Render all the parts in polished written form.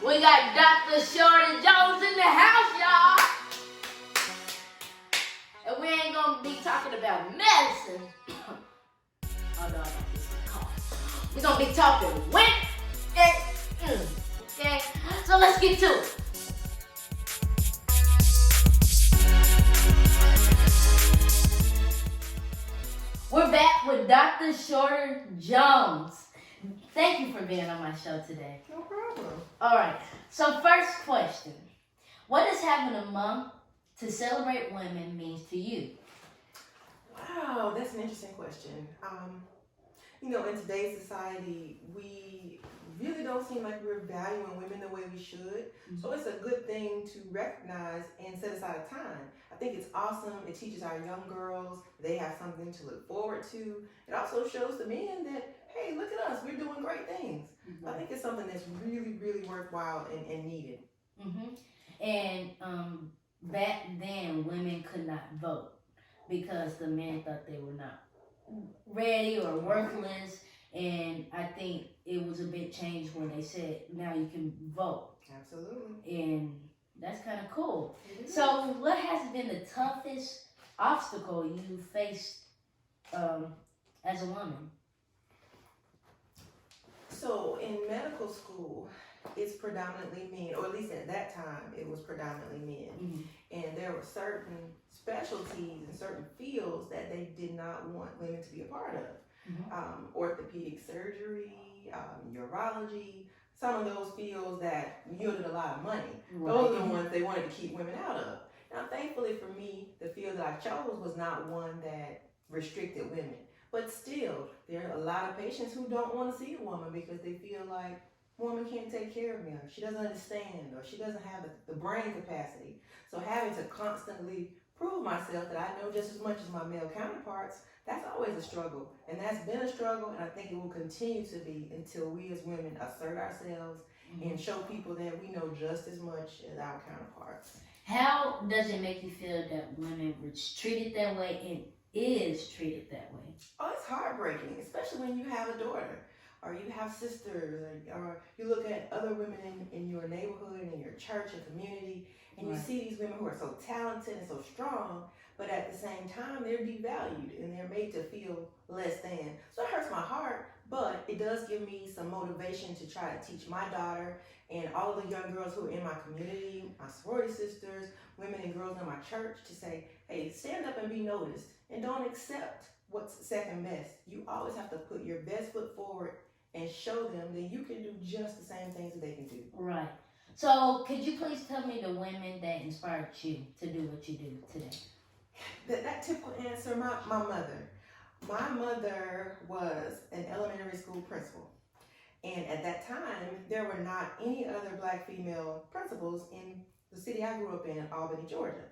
We got Dr. Shorty Jones in the house, y'all. And we ain't gonna be talking about medicine. Oh no, I got this cough. We're gonna be talking women. Okay? So let's get to it. We're back with Dr. Shorty Jones. Thank you for being on my show today. No problem. All right. So first question. What does having a month to celebrate women means to you? Wow, that's an interesting question. In today's society, we really don't seem like we're valuing women the way we should. Mm-hmm. So it's a good thing to recognize and set aside a time. I think it's awesome. It teaches our young girls they have something to look forward to. It also shows the men that, hey, look at us, we're doing great things. Mm-hmm. I think it's something that's really, really worthwhile and needed. Mm-hmm. And back then, women could not vote because the men thought they were not ready or worthless. And I think it was a big change when they said now you can vote. Absolutely. And that's kind of cool. Mm-hmm. So what has been the toughest obstacle you faced as a woman? So in medical school, it's predominantly men, or at least at that time, it was predominantly men. Mm-hmm. And there were certain specialties and certain fields that they did not want women to be a part of. Mm-hmm. Orthopedic surgery, urology, some of those fields that yielded a lot of money. Right. Those are the ones they wanted to keep women out of. Now, thankfully for me, the field that I chose was not one that restricted women. But still, there are a lot of patients who don't want to see a woman because they feel like a woman can't take care of me, or she doesn't understand, or she doesn't have the brain capacity. So having to constantly prove myself that I know just as much as my male counterparts, that's always a struggle. And that's been a struggle, and I think it will continue to be until we as women assert ourselves and show people that we know just as much as our counterparts. How does it make you feel that women were treated that way and is treated that way? Oh, it's heartbreaking, especially when you have a daughter or you have sisters, or you look at other women in your neighborhood, in your church and community, and right. You see these women who are so talented and so strong, but at the same time, they're devalued and they're made to feel less than. So it hurts my heart, but it does give me some motivation to try to teach my daughter and all of the young girls who are in my community, my sorority sisters, women and girls in my church, to say, hey, stand up and be noticed, and don't accept what's second best. You always have to put your best foot forward and show them that you can do just the same things that they can do. Right. So could you please tell me the women that inspired you to do what you do today? That typical answer, my mother. My mother was an elementary school principal. And at that time, there were not any other Black female principals in the city I grew up in Albany, Georgia.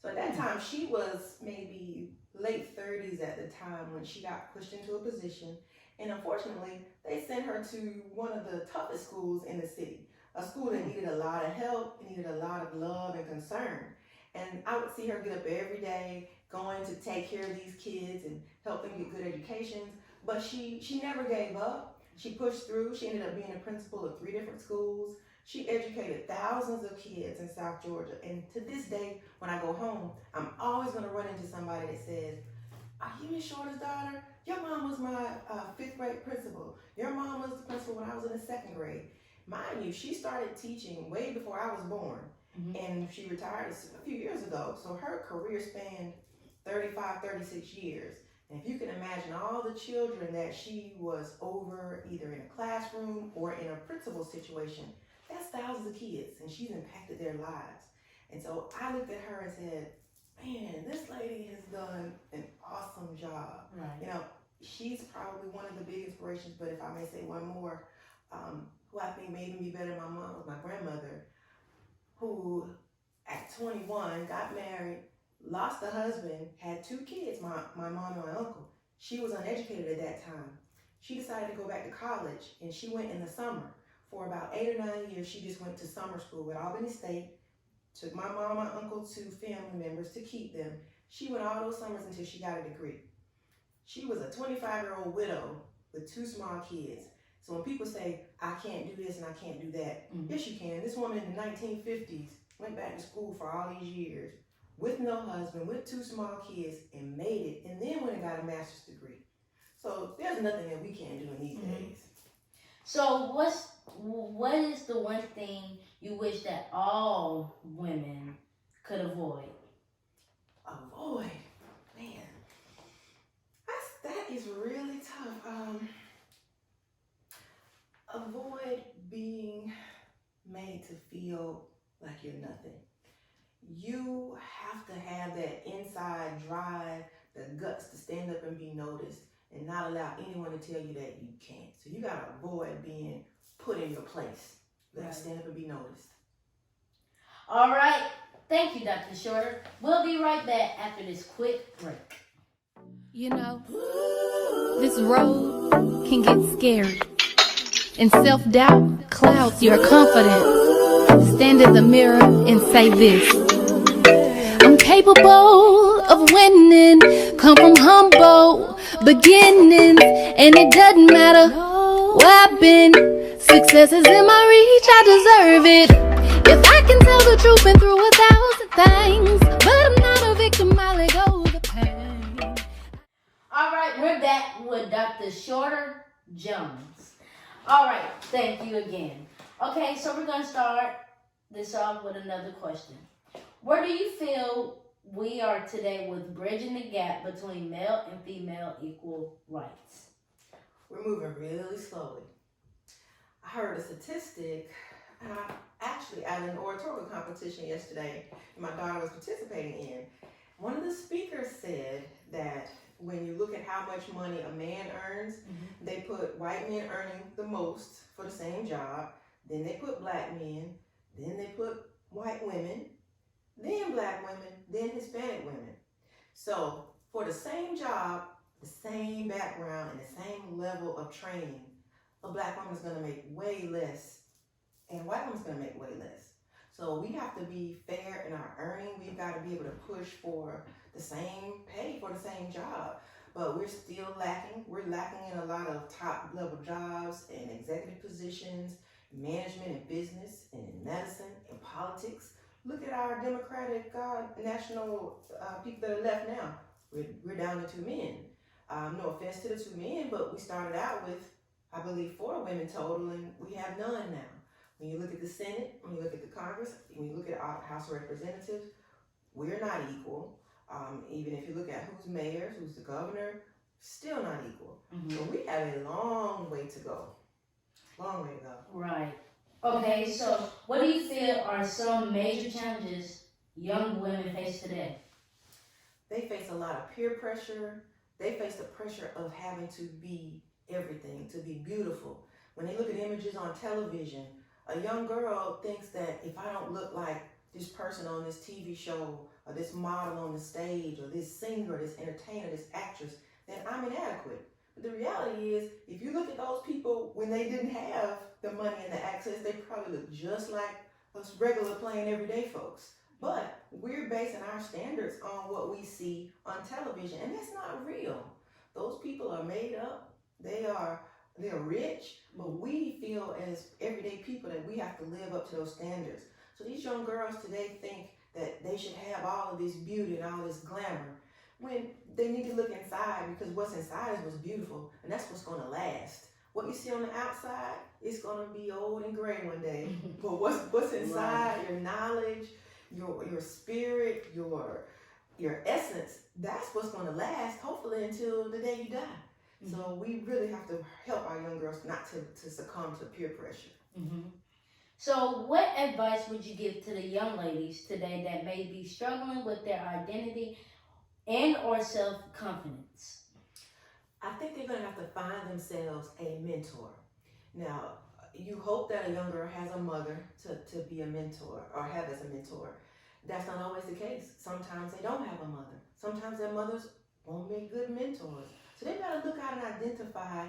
So at that time, she was maybe late 30s at the time when she got pushed into a position. And unfortunately, they sent her to one of the toughest schools in the city, a school that needed a lot of help, needed a lot of love and concern. And I would see her get up every day, going to take care of these kids and help them get good educations. But she never gave up. She pushed through. She ended up being a principal of 3 different schools. She educated thousands of kids in South Georgia. And to this day, when I go home, I'm always going to run into somebody that says, are you Miss Shorter's daughter? Your mom was my 5th grade principal. Your mom was the principal when I was in the 2nd grade. Mind you, she started teaching way before I was born. Mm-hmm. And she retired a few years ago. So her career spanned 35, 36 years. And if you can imagine all the children that she was over, either in a classroom or in a principal situation, that's thousands of kids, and she's impacted their lives. And so I looked at her and said, man, this lady has done an awesome job. Right. She's probably one of the big inspirations, but if I may say one more, who I think made me better than my mom was my grandmother, who at 21 got married, lost a husband, had 2 kids, my mom and my uncle. She was uneducated at that time. She decided to go back to college, and she went in the summer. For about 8 or 9 years, she just went to summer school at Albany State, took my mom and my uncle to family members to keep them. She went all those summers until she got a degree. She was a 25-year-old widow with 2 small kids. So when people say, I can't do this and I can't do that, yes you can. This woman in the 1950s went back to school for all these years with no husband, with 2 small kids, and made it, and then went and got a master's degree. So there's nothing that we can't do in these days. So what is the one thing you wish that all women could avoid? Avoid, man, that is really tough. Avoid being made to feel like you're nothing. You have to have that inside drive, the guts to stand up and be noticed, and not allow anyone to tell you that you can't. So you gotta avoid being put in your place. You gotta stand up and be noticed. All right. Thank you, Dr. Shorter. We'll be right back after this quick break. You know, this road can get scary, and self-doubt clouds your confidence. Stand in the mirror and say this: I'm capable of winning, come from humble beginnings, and it doesn't matter where I've been. Success is in my reach, I deserve it. If I can tell the truth, been through 1,000 things, but I'm not a victim, I let go of the pain. All right, we're back with Dr. Shorter Jones. All right, thank you again. Okay, so we're going to start this off with another question. Where do you feel we are today with bridging the gap between male and female equal rights? We're moving really slowly. I heard a statistic, and I actually at an oratorical competition yesterday my daughter was participating in. One of the speakers said that when you look at how much money a man earns, they put white men earning the most for the same job, then they put black men, then they put white women, then black women, then Hispanic women. So for the same job, the same background, and the same level of training, a black woman's gonna make way less, and a white woman's gonna make way less. So we have to be fair in our earning. We've got to be able to push for the same pay for the same job. But we're still lacking. We're lacking in a lot of top level jobs and executive positions, management and business, and in medicine and politics. Look at our Democratic national people that are left now. We're down to 2 men. No offense to the 2 men, but we started out with, I believe, 4 women total, and we have none now. When you look at the Senate, when you look at the Congress, when you look at our House of Representatives, we're not equal. Even if you look at who's mayors, who's the governor, still not equal. So we have a long way to go. Long way to go. Right. Okay, so what do you feel are some major challenges young women face today? They face a lot of peer pressure. They face the pressure of having to be everything, to be beautiful. When they look at images on television, a young girl thinks that if I don't look like this person on this TV show, or this model on the stage, or this singer, this entertainer, this actress, then I'm inadequate. But the reality is, if you look at those people when they didn't have the money and the access, they probably look just like us regular plain everyday folks. But we're basing our standards on what we see on television, and that's not real. Those people are made up. They're rich, but we feel as everyday people that we have to live up to those standards. So these young girls today think that they should have all of this beauty and all this glamour, when they need to look inside, because what's inside is what's beautiful, and that's what's going to last. What you see on the outside is going to be old and gray one day, but what's inside, your knowledge, your spirit, your essence, that's what's going to last, hopefully until the day you die. So we really have to help our young girls not to succumb to peer pressure. So what advice would you give to the young ladies today that may be struggling with their identity and or self-confidence? I think they're going to have to find themselves a mentor. Now, you hope that a young girl has a mother to be a mentor or have as a mentor. That's not always the case. Sometimes they don't have a mother. Sometimes their mothers won't make good mentors. So they've got to look out and identify,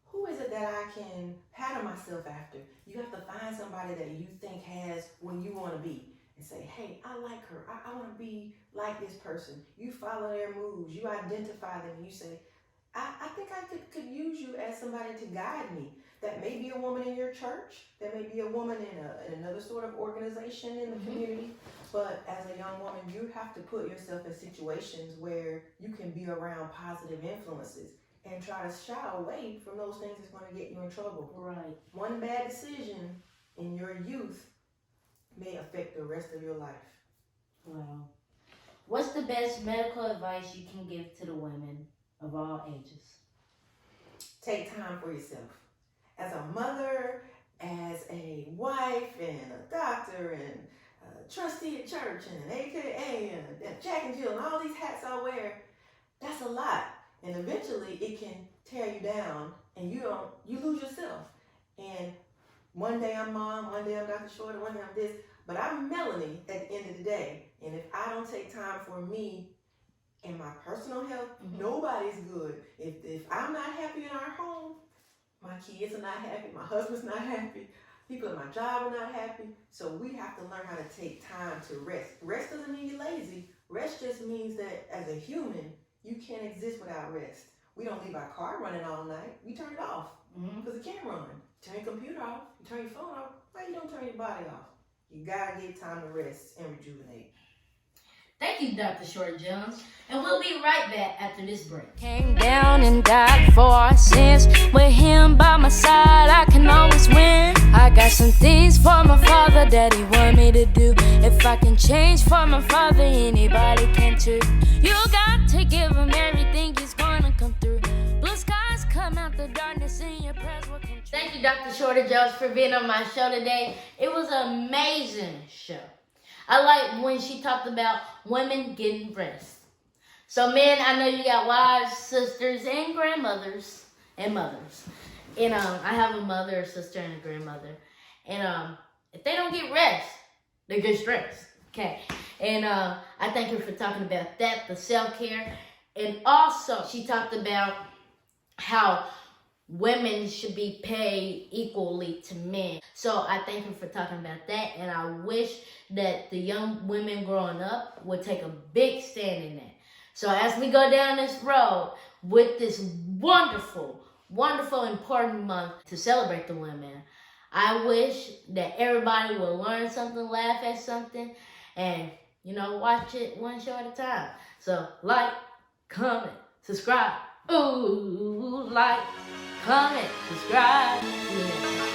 who is it that I can pattern myself after? You have to find somebody that you think has what you want to be and say, hey, I like her. I want to be like this person. You follow their moves. You identify them. And you say, I think I could use you as somebody to guide me. That may be a woman in your church. That may be a woman in another sort of organization in the community. But as a young woman, you have to put yourself in situations where you can be around positive influences and try to shy away from those things that's going to get you in trouble. Right. One bad decision in your youth may affect the rest of your life. Wow. What's the best medical advice you can give to the women of all ages? Take time for yourself. As a mother, as a wife, and a doctor, and a trustee at church, and an AKA, and a Jack and Jill, and all these hats I wear, that's a lot. And eventually it can tear you down, and you lose yourself. And one day I'm mom, one day I'm Dr. Shorter, one day I'm this, but I'm Melanie at the end of the day. And if I don't take time for me and my personal health, nobody's good. If I'm not happy in our home, my kids are not happy, my husband's not happy, people at my job are not happy. So we have to learn how to take time to rest. Rest doesn't mean you're lazy. Rest just means that as a human, you can't exist without rest. We don't leave our car running all night. We turn it off because it can't run. Turn your computer off, you turn your phone off. Why you don't turn your body off? You gotta get time to rest and rejuvenate. Thank you, Dr. Shorter Jones. And we'll be right back after this break. Came down and died for our sins. With him by my side, I can always win. I got some things for my father that he want me to do. If I can change for my father, anybody can too. You got to give him everything, he's gonna come through. Blue skies come out the darkness, and your prayers will come true. Thank you, Dr. Shorter Jones, for being on my show today. It was an amazing show. I like when she talked about women getting rest. So, men, I know you got wives, sisters, and grandmothers, and mothers. And I have a mother, a sister, and a grandmother. And if they don't get rest, they get stressed. Okay. And I thank her for talking about that, the self-care. And also, she talked about how women should be paid equally to men. So I thank her for talking about that, and I wish that the young women growing up would take a big stand in that. So as we go down this road with this wonderful, wonderful, important month to celebrate the women, I wish that everybody will learn something, laugh at something, and, watch it one show at a time. So like, comment, subscribe. Ooh, like, comment, subscribe. See you next time.